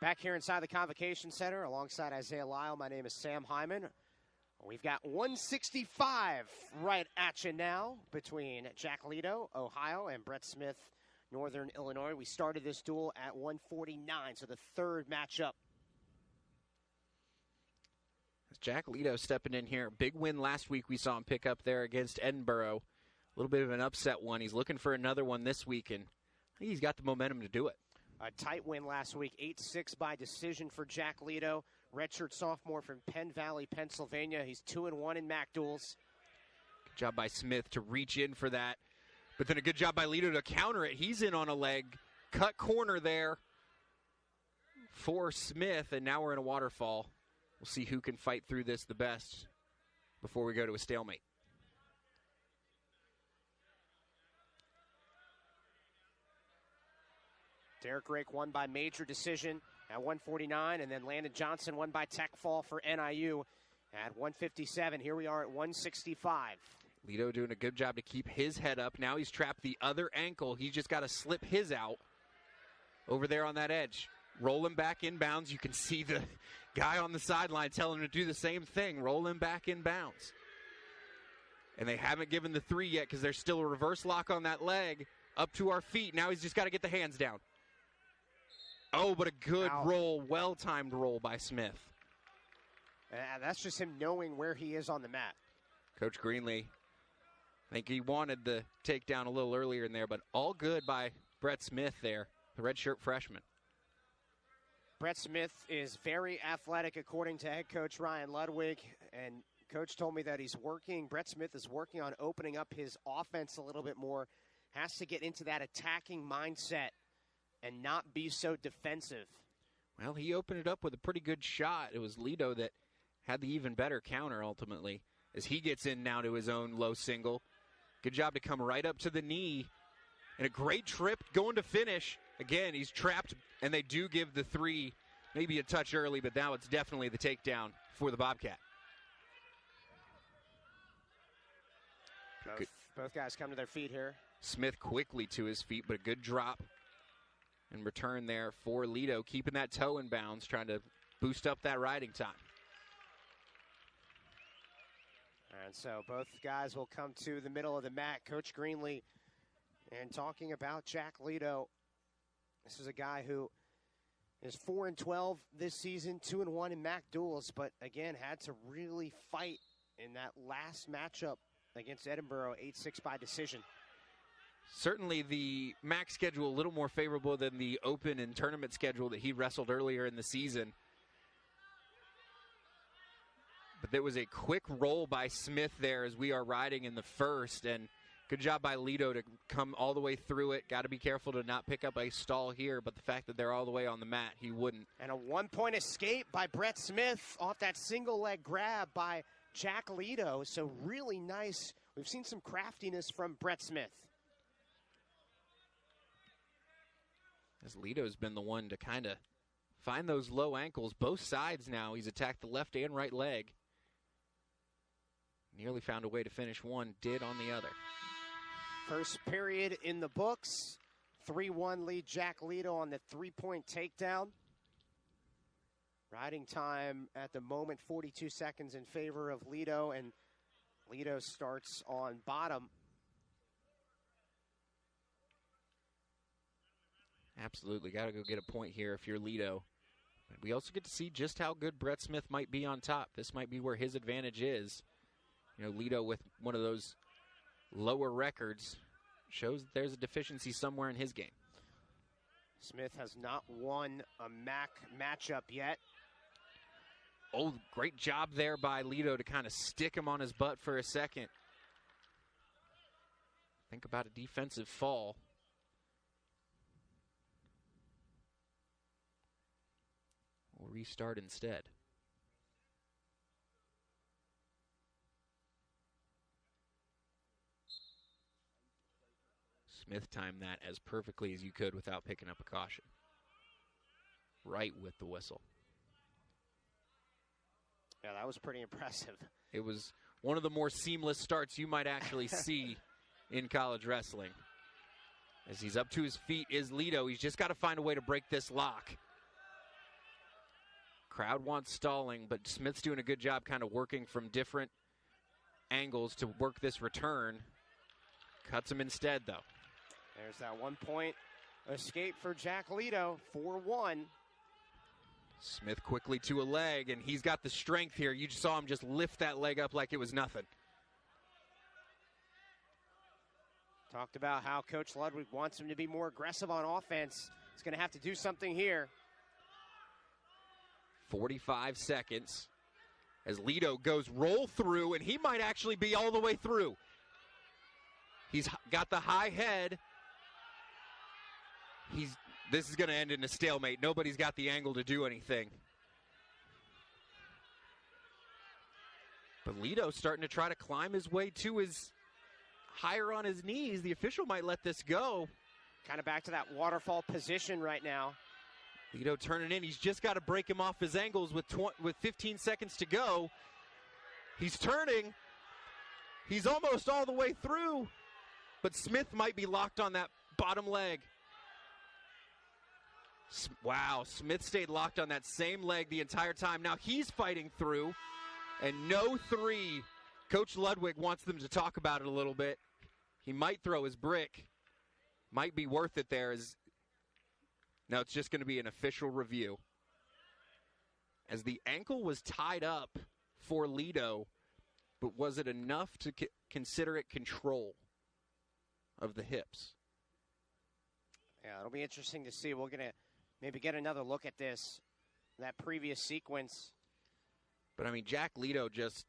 Back here inside the Convocation Center alongside Isaiah Lyle, my name is Sam Hyman. We've got 165 right at you now between Jack Lledo, Ohio, and Brett Smith, Northern Illinois. We started this duel at 149, so the third matchup. Jack Lledo stepping in here. Big win last week we saw him pick up there against Edinboro. A little bit of an upset one. He's looking for another one this week, and I think he's got the momentum to do it. A tight win last week, 8-6 by decision for Jack Lledo. Redshirt sophomore from Penn Valley, Pennsylvania. He's 2-1 in MAC duels. Good job by Smith to reach in for that. But then a good job by Lledo to counter it. He's in on a leg. Cut corner there for Smith, and now we're in a waterfall. We'll see who can fight through this the best before we go to a stalemate. Derek Rake won by major decision at 149, and then Landon Johnson won by tech fall for NIU at 157. Here we are at 165. Lledo doing a good job to keep his head up. Now he's trapped the other ankle. He's just got to slip his out over there on that edge. Roll him back inbounds. You can see the guy on the sideline telling him to do the same thing. Roll him back inbounds. And they haven't given the three yet because there's still a reverse lock on that leg. Up to our feet. Now he's just got to get the hands down. Oh, but a good roll, well-timed roll by Smith. That's just him knowing where he is on the mat. Coach Greenlee, I think he wanted the takedown a little earlier in there, but all good by Brett Smith there, the redshirt freshman. Brett Smith is very athletic, according to head coach Ryan Ludwig, and coach told me that Brett Smith is working on opening up his offense a little bit more, has to get into that attacking mindset and not be so defensive. Well, he opened it up with a pretty good shot. It was Lledo that had the even better counter ultimately as he gets in now to his own low single. Good job to come right up to the knee. And a great trip going to finish. Again, he's trapped, and they do give the three maybe a touch early, but now it's definitely the takedown for the Bobcat. Both guys come to their feet here. Smith quickly to his feet, but a good drop and return there for Lledo, keeping that toe in bounds, trying to boost up that riding time. And so both guys will come to the middle of the mat. Coach Greenlee, and talking about Jack Lledo, this is a guy who is 4-12 this season, 2-1 in MAC duels, but again had to really fight in that last matchup against Edinboro, 8-6 by decision. Certainly the MAC schedule a little more favorable than the open and tournament schedule that he wrestled earlier in the season. But there was a quick roll by Smith there as we are riding in the first, and good job by Lledo to come all the way through it. Got to be careful to not pick up a stall here, but the fact that they're all the way on the mat, he wouldn't. And a one-point escape by Brett Smith off that single leg grab by Jack Lledo. So really nice. We've seen some craftiness from Brett Smith. As Lledo's been the one to kind of find those low ankles. Both sides now. He's attacked the left and right leg. Nearly found a way to finish one, did on the other. First period in the books. 3-1 lead Jack Lledo on the three-point takedown. Riding time at the moment, 42 seconds in favor of Lledo, and Lledo starts on bottom. Absolutely, got to go get a point here if you're Lledo. But we also get to see just how good Brett Smith might be on top. This might be where his advantage is. You know, Lledo with one of those lower records shows that there's a deficiency somewhere in his game. Smith has not won a MAC matchup yet. Oh, great job there by Lledo to kind of stick him on his butt for a second. Think about a defensive fall. We'll restart instead. Smith timed that as perfectly as you could without picking up a caution. Right with the whistle. Yeah, that was pretty impressive. It was one of the more seamless starts you might actually see in college wrestling. As he's up to his feet is Lledo. He's just got to find a way to break this lock. Crowd wants stalling, but Smith's doing a good job kind of working from different angles to work this return. Cuts him instead, though. There's that 1 point escape for Jack Lledo, 4-1. Smith quickly to a leg, and he's got the strength here. You just saw him just lift that leg up like it was nothing. Talked about how Coach Ludwig wants him to be more aggressive on offense. He's going to have to do something here. 45 seconds as Lledo goes roll through, and he might actually be all the way through. He's got the high head. This is going to end in a stalemate. Nobody's got the angle to do anything. But Lledo's starting to try to climb his way to his higher on his knees. The official might let this go. Kind of back to that waterfall position right now. Lledo turning in. He's just got to break him off his angles with 15 seconds to go. He's turning. He's almost all the way through. But Smith might be locked on that bottom leg. Wow, Smith stayed locked on that same leg the entire time. Now he's fighting through. And no three. Coach Ludwig wants them to talk about it a little bit. He might throw his brick. Might be worth it there. Now it's just going to be an official review. As the ankle was tied up for Lledo, but was it enough to consider it control of the hips? Yeah, it'll be interesting to see. We're going to maybe get another look at that previous sequence. But, I mean, Jack Lledo just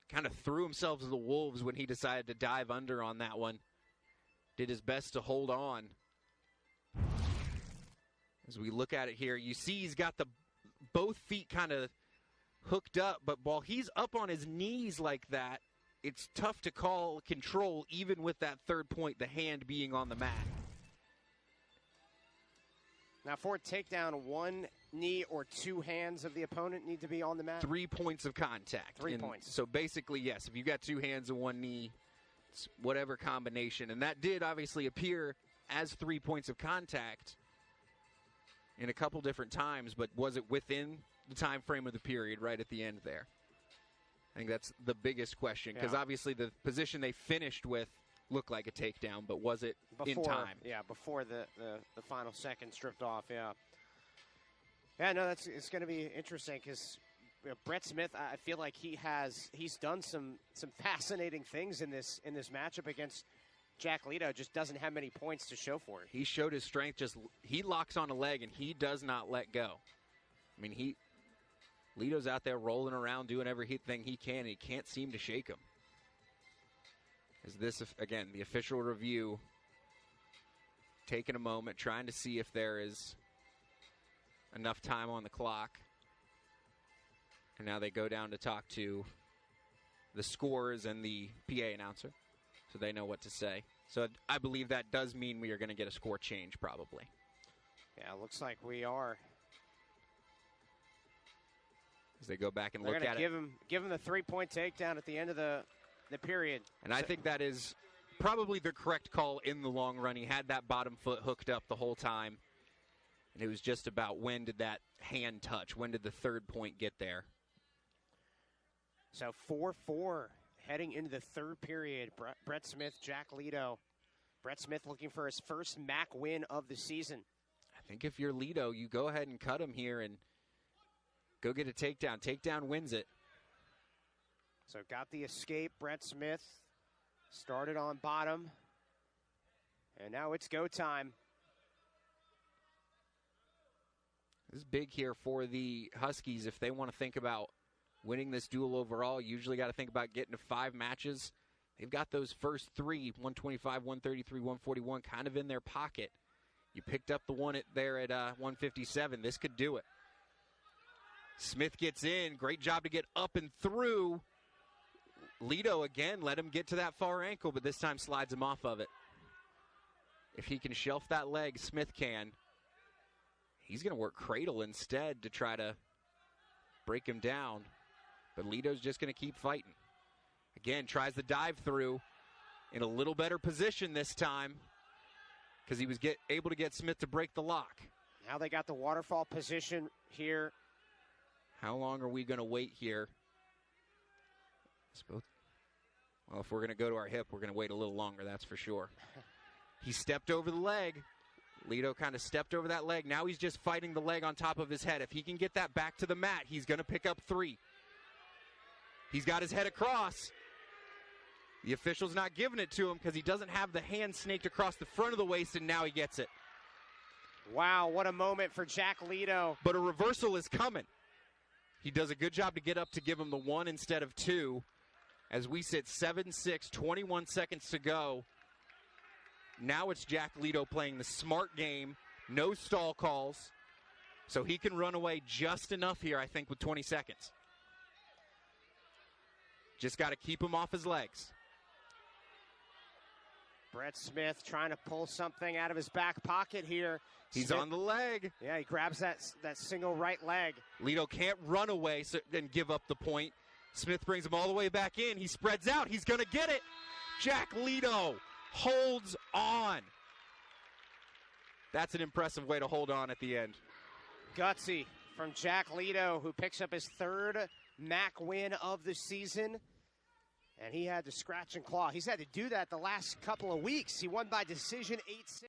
kind of threw himself to the wolves when he decided to dive under on that one. Did his best to hold on. As we look at it here, you see he's got both feet kind of hooked up, but while he's up on his knees like that, it's tough to call control even with that third point, the hand being on the mat. Now for a takedown, one knee or two hands of the opponent need to be on the mat? 3 points of contact. 3 points. So basically, yes, if you got two hands and one knee, it's whatever combination. And that did obviously appear as 3 points of contact in a couple different times, but was it within the time frame of the period right at the end there? I think that's the biggest question, because obviously the position they finished with looked like a takedown, but was it in time? Yeah, before the final second stripped off, yeah. Yeah, no, it's going to be interesting because Brett Smith, I feel like he's done some fascinating things in this matchup against Jack Lledo. Just doesn't have many points to show for it. He showed his strength. He locks on a leg and he does not let go. I mean, Lledo's out there rolling around doing everything he can, and he can't seem to shake him. Is this, again, the official review, taking a moment, trying to see if there is enough time on the clock. And now they go down to talk to the scorers and the PA announcer, so they know what to say. So I believe that does mean we are going to get a score change, probably. Yeah, it looks like we are. As they go back and They're look at it. Give him the 3-point takedown at the end of the period. And I think that is probably the correct call in the long run. He had that bottom foot hooked up the whole time. And it was just about when did that hand touch? When did the third point get there? So 4-4 heading into the third period. Brett Smith, Jack Lledo. Brett Smith looking for his first MAC win of the season. I think if you're Lledo, you go ahead and cut him here and go get a takedown. Takedown wins it. So got the escape. Brett Smith started on bottom. And now it's go time. This is big here for the Huskies if they want to think about winning this duel overall. Usually got to think about getting to 5 matches. They've got those first 3, 125, 133, 141, kind of in their pocket. You picked up the one there at 157. This could do it. Smith gets in. Great job to get up and through. Lledo, again, let him get to that far ankle, but this time slides him off of it. If he can shelf that leg, Smith can. He's going to work cradle instead to try to break him down. But Lledo's just going to keep fighting. Again, tries the dive through in a little better position this time because he was able to get Smith to break the lock. Now they got the waterfall position here How long are we going to wait here? Well, if we're going to go to our hip, we're going to wait a little longer, that's for sure. He stepped over the leg. Lledo kind of stepped over that leg. Now he's just fighting the leg on top of his head. If he can get that back to the mat, he's going to pick up 3. He's got his head across. The official's not giving it to him because he doesn't have the hand snaked across the front of the waist, and now he gets it. Wow, what a moment for Jack Lledo. But a reversal is coming. He does a good job to get up to give him the 1 instead of 2. As we sit 7-6, 21 seconds to go. Now it's Jack Lledo playing the smart game, no stall calls, so he can run away just enough here, I think, with 20 seconds. Just got to keep him off his legs. Brett Smith trying to pull something out of his back pocket here. He's Smith, on the leg. Yeah, he grabs that single right leg. Lledo can't run away and give up the point. Smith brings him all the way back in. He spreads out. He's going to get it. Jack Lledo holds on. That's an impressive way to hold on at the end. Gutsy from Jack Lledo, who picks up his 3rd MAC win of the season. And he had to scratch and claw. He's had to do that the last couple of weeks. He won by decision 8-6.